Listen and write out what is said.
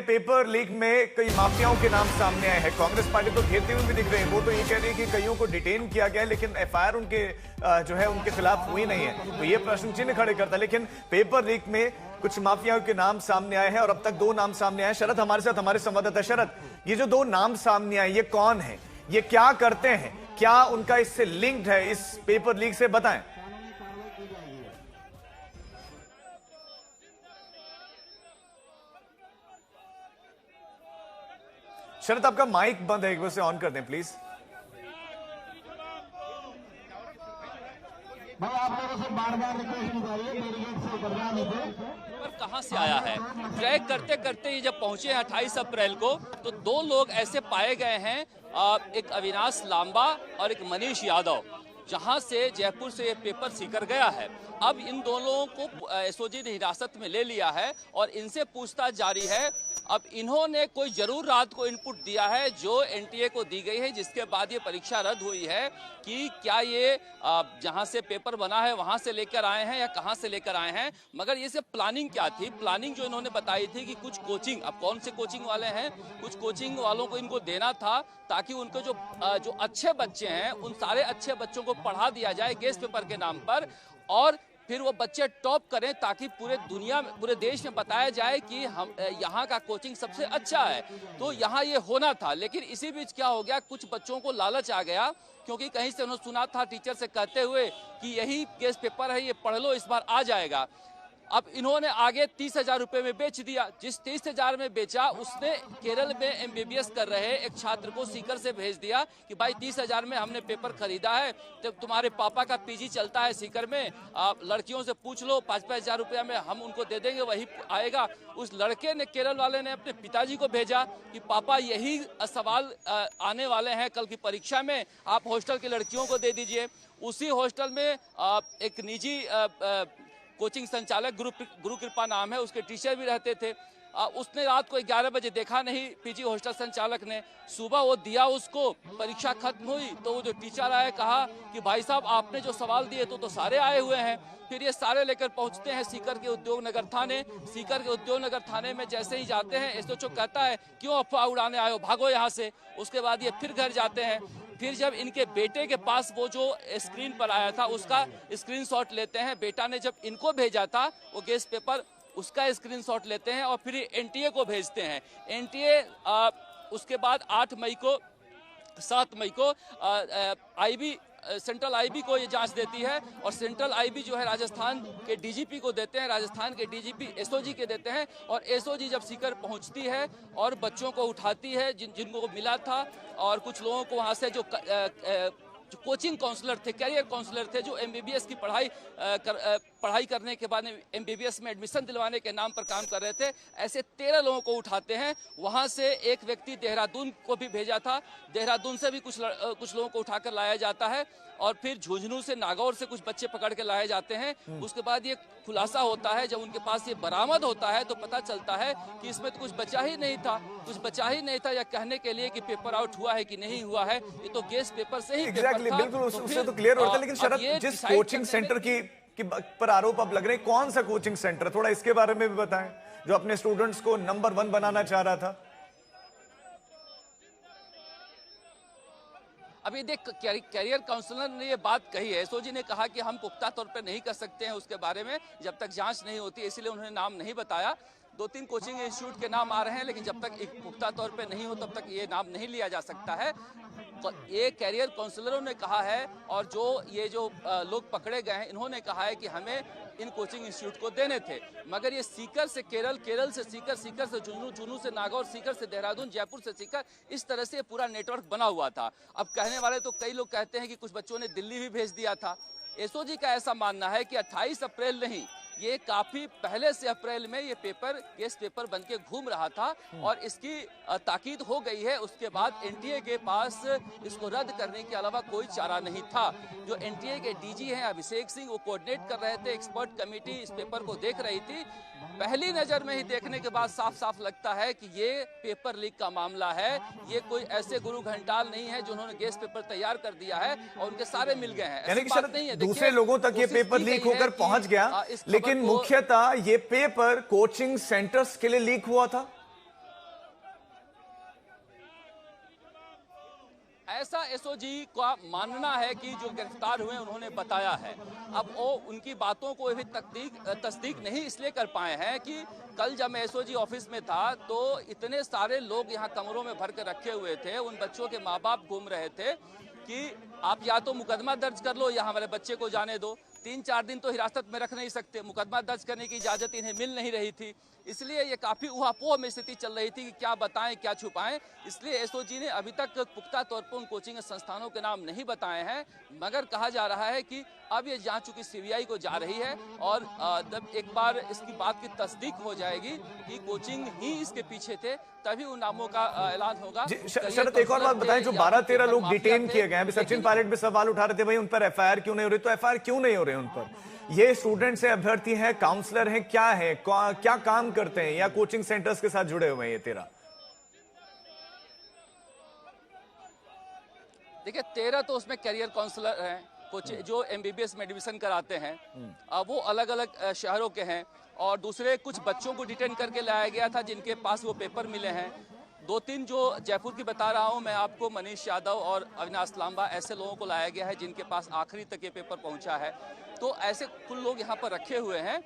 Paper leak में कई माफियाओं के नाम सामने आए हैं। कांग्रेस पार्टी तो घेरते हुए भी दिख रहे हैं। वो तो ये कह रही है कि कईयों को डिटेन किया गया है, लेकिन एफआईआर उनके जो है उनके खिलाफ हुई नहीं है। तो ये प्रश्न चिन्ह खड़े करता है। लेकिन पेपर लीक में कुछ माफियाओं के नाम सामने आए हैं और अब तक 2 नाम सामने आए हैं। शरद हमारे साथ, हमारे संवाददाता। शरद, ये जो 2 नाम सामने आए, ये कौन है, ये क्या करते हैं, क्या उनका इससे लिंक्ड है इस पेपर लीक से, बताएं। शरद, आपका माइक बंद है, एक बार से ऑन कर दें प्लीज। भाई आप लोगों से बार-बार रिक्वेस्ट की जा रही है, बैरिकेड से उतरना नहीं दे। पर कहां से आया है? ट्रैक करते करते ये जब पहुंचे हैं 28 अप्रैल को, तो 2 लोग ऐसे पाए गए हैं, एक अविनाश लांबा और एक मनीष यादव, जहां से जयपुर से ये पेपर सीकर गया है। अब इन दोनों को एसओजी ने हिरासत में ले लिया है और इनसे पूछताछ जारी है। अब इन्होंने कोई जरूर रात को इनपुट दिया है जो एनटीए को दी गई है, जिसके बाद ये परीक्षा रद्द हुई है कि क्या ये जहां से पेपर बना है वहां से लेकर आए हैं या कहां से लेकर आए हैं। मगर ये सब प्लानिंग क्या थी? प्लानिंग जो इन्होंने बताई थी कि कुछ कोचिंग, अब कौन से कोचिंग वाले हैं, कुछ कोचिंग वालों को इनको देना था ताकि उनको जो अच्छे बच्चे हैं उन सारे अच्छे बच्चों को पढ़ा दिया जाए गेस्ट पेपर के नाम पर, और फिर वो बच्चे टॉप करें ताकि पूरे दुनिया में, पूरे देश में बताया जाए कि हम यहाँ का कोचिंग सबसे अच्छा है। तो यहाँ ये होना था। लेकिन इसी बीच क्या हो गया, कुछ बच्चों को लालच आ गया, क्योंकि कहीं से उन्होंने सुना था टीचर से कहते हुए कि यही गेस्ट पेपर है, ये पढ़ लो, इस बार आ जाएगा। अब इन्होंने आगे 30,000 रुपए में बेच दिया। जिस 30,000 में बेचा, उसने केरल में एमबीबीएस कर रहे एक छात्र को सीकर से भेज दिया कि भाई 30,000 में हमने पेपर खरीदा है, जब तुम्हारे पापा का पीजी चलता है सीकर में, आप लड़कियों से पूछ लो, 5-5 हजार रुपया में हम उनको दे देंगे, वही आएगा। उस लड़के ने, केरल वाले ने अपने पिताजी को भेजा कि पापा यही सवाल आने वाले हैं कल की परीक्षा में, आप हॉस्टल की लड़कियों को दे दीजिए। उसी हॉस्टल में एक निजी कोचिंग संचालक, गुरु कृपा नाम है, उसके टीचर भी रहते थे। उसने रात को 11 बजे देखा नहीं पीजी हॉस्टल संचालक ने। सुबह वो दिया उसको, परीक्षा खत्म हुई तो वो जो टीचर आए, कहा कि भाई साहब आपने जो सवाल दिए तो सारे आए हुए हैं। फिर ये सारे लेकर पहुंचते हैं सीकर के उद्योग नगर थाने। सीकर के उद्योग नगर थाने में जैसे ही जाते हैं, एसओजी कहता है क्यों अफवाह उड़ाने आए हो, भागो यहाँ से। उसके बाद ये फिर घर जाते हैं। फिर जब इनके बेटे के पास वो जो स्क्रीन पर आया था उसका स्क्रीनशॉट लेते हैं, बेटा ने जब इनको भेजा था वो गेस्ट पेपर, उसका स्क्रीनशॉट लेते हैं और फिर एनटीए को भेजते हैं। एनटीए उसके बाद 7 मई को आईबी, सेंट्रल आईबी को ये जांच देती है, और सेंट्रल आईबी जो है राजस्थान के डीजीपी को देते हैं, राजस्थान के डीजीपी एसओजी के देते हैं। और एसओजी जब सीकर पहुंचती है और बच्चों को उठाती है जिनको मिला था, और कुछ लोगों को वहां से जो कोचिंग काउंसलर थे, कैरियर काउंसलर थे, जो एमबीबीएस की पढ़ाई करने के बाद एमबीबीएस में एडमिशन दिलवाने के नाम पर काम कर रहे थे, ऐसे 13 लोगों को उठाते हैं। वहां से एक व्यक्ति देहरादून को भी भेजा था, देहरादून से भी कुछ लोगों को उठाकर लाया जाता है, और फिर झुंझुनू से, नागौर से कुछ बच्चे पकड़ के लाए जाते हैं। उसके बाद ये खुलासा होता है, जब उनके पास ये बरामद होता है तो पता चलता है कि इसमें तो कुछ बचा ही नहीं था, या कहने के लिए कि पेपर आउट हुआ है कि नहीं हुआ है, ये तो गेस्ट पेपर से ही एग्जैक्टली, बिल्कुल उससे तो क्लियर होता है। लेकिन शरद, जिस कोचिंग सेंटर की पर आरोप अब लग रहे हैं, कौन सा कोचिंग सेंटर, थोड़ा इसके बारे में भी बताएं, जो अपने स्टूडेंट्स को नंबर 1 बनाना चाह रहा था। अभी देख, कैरियर काउंसलर ने ये बात कही है, एसओजी ने कहा कि हम पुख्ता तौर पर नहीं कर सकते हैं उसके बारे में जब तक जांच नहीं होती, इसलिए उन्होंने नाम नहीं बताया। 2-3 कोचिंग इंस्टीट्यूट के नाम आ रहे हैं, लेकिन जब तक एक पुख्ता तौर पे नहीं हो तब तक ये नाम नहीं लिया जा सकता है। तो ये कैरियर काउंसलरों ने कहा है, और जो लोग पकड़े गए हैं इन्होंने कहा है कि हमें इन कोचिंग इंस्टीट्यूट को देने थे, मगर ये सीकर से केरल, केरल से सीकर, सीकर से झुंझुनू, झुंझुनू से नागौर, सीकर से देहरादून, जयपुर से सीकर, इस तरह से पूरा नेटवर्क बना हुआ था। अब कहने वाले तो कई लोग कहते हैं कि कुछ बच्चों ने दिल्ली भी भेज दिया था। एसओजी का ऐसा मानना है कि 28 अप्रैल नहीं, ये काफी पहले से अप्रैल में ये पेपर गेस्ट पेपर बन के घूम रहा था, और इसकी ताकीद हो गई है। उसके बाद एनटीए के पास इसको रद्द करने के अलावा कोई चारा नहीं था। जो एनटीए के डीजी हैं अभिषेक सिंह, वो कोऑर्डिनेट कर रहे थे, एक्सपर्ट कमेटी इस पेपर को देख रही थी। पहली नजर में ही देखने के बाद साफ साफ लगता है कि ये पेपर लीक का मामला है। ये कोई ऐसे गुरु घंटाल नहीं है जिन्होंने गेस्ट पेपर तैयार कर दिया है और उनके सारे मिल गए हैं, यानी कि शायद दूसरे लोगों तक ये पेपर लीक होकर पहुंच गया, लेकिन मुख्यतः ये पेपर कोचिंग सेंटर्स के लिए लीक हुआ था। ऐसा एसओजी का मानना है कि जो गिरफ्तार हुए उन्होंने बताया है। अब वो उनकी बातों को भी तस्दीक नहीं इसलिए कर पाए हैं कि कल जब मैं एसओजी ऑफिस में था तो इतने सारे लोग यहाँ कमरों में भर कर रखे हुए थे, उन बच्चों के माँ बाप घूम रहे थे कि आप या तो मुकदमा दर्ज कर लो या हमारे बच्चे को जाने दो। 3-4 दिन तो हिरासत में रख नहीं सकते, मुकदमा दर्ज करने की इजाजत इन्हें मिल नहीं रही थी, इसलिए ये काफी उहापोह में स्थिति चल रही थी कि क्या बताएं क्या छुपाएं। इसलिए एसओजी ने अभी तक पुख्ता तौर पर उन कोचिंग संस्थानों के नाम नहीं बताए हैं, मगर कहा जा रहा है कि अब ये जांच चूंकि सीबीआई को जा रही है और जब एक बार इसकी बात की तस्दीक हो जाएगी कि कोचिंग ही इसके पीछे थे, तभी उन नामों का ऐलान होगा। शरद, एक और बात बताएं, जो 12-13 लोग डिटेन किए गए हैं, अभी सचिन पायलट भी सवाल उठा रहे थे भाई उन पर एफआईआर क्यों नहीं हो रही, तो एफआईआर क्यों नहीं हो रही उन पर? ये स्टूडेंट्स हैं, अभ्यर्थी हैं, काउंसलर हैं, क्या है, क्या काम करते हैं या कोचिंग सेंटर्स के साथ जुड़े हुए हैं ये 13? देखिए 13 तो उसमें करियर काउंसलर हैं, कुछ जो एमबीबीएस में एडमिशन कराते हैं, वो अलग अलग शहरों के हैं, और दूसरे कुछ बच्चों को डिटेन करके लाया गया था जिनके पास वो पेपर मिले हैं। 2-3 जो जयपुर की बता रहा हूं मैं आपको, मनीष यादव और अविनाश लांबा, ऐसे लोगों को लाया गया है जिनके पास आखिरी तक ये पेपर पहुंचा है। तो ऐसे कुल लोग यहाँ पर रखे हुए हैं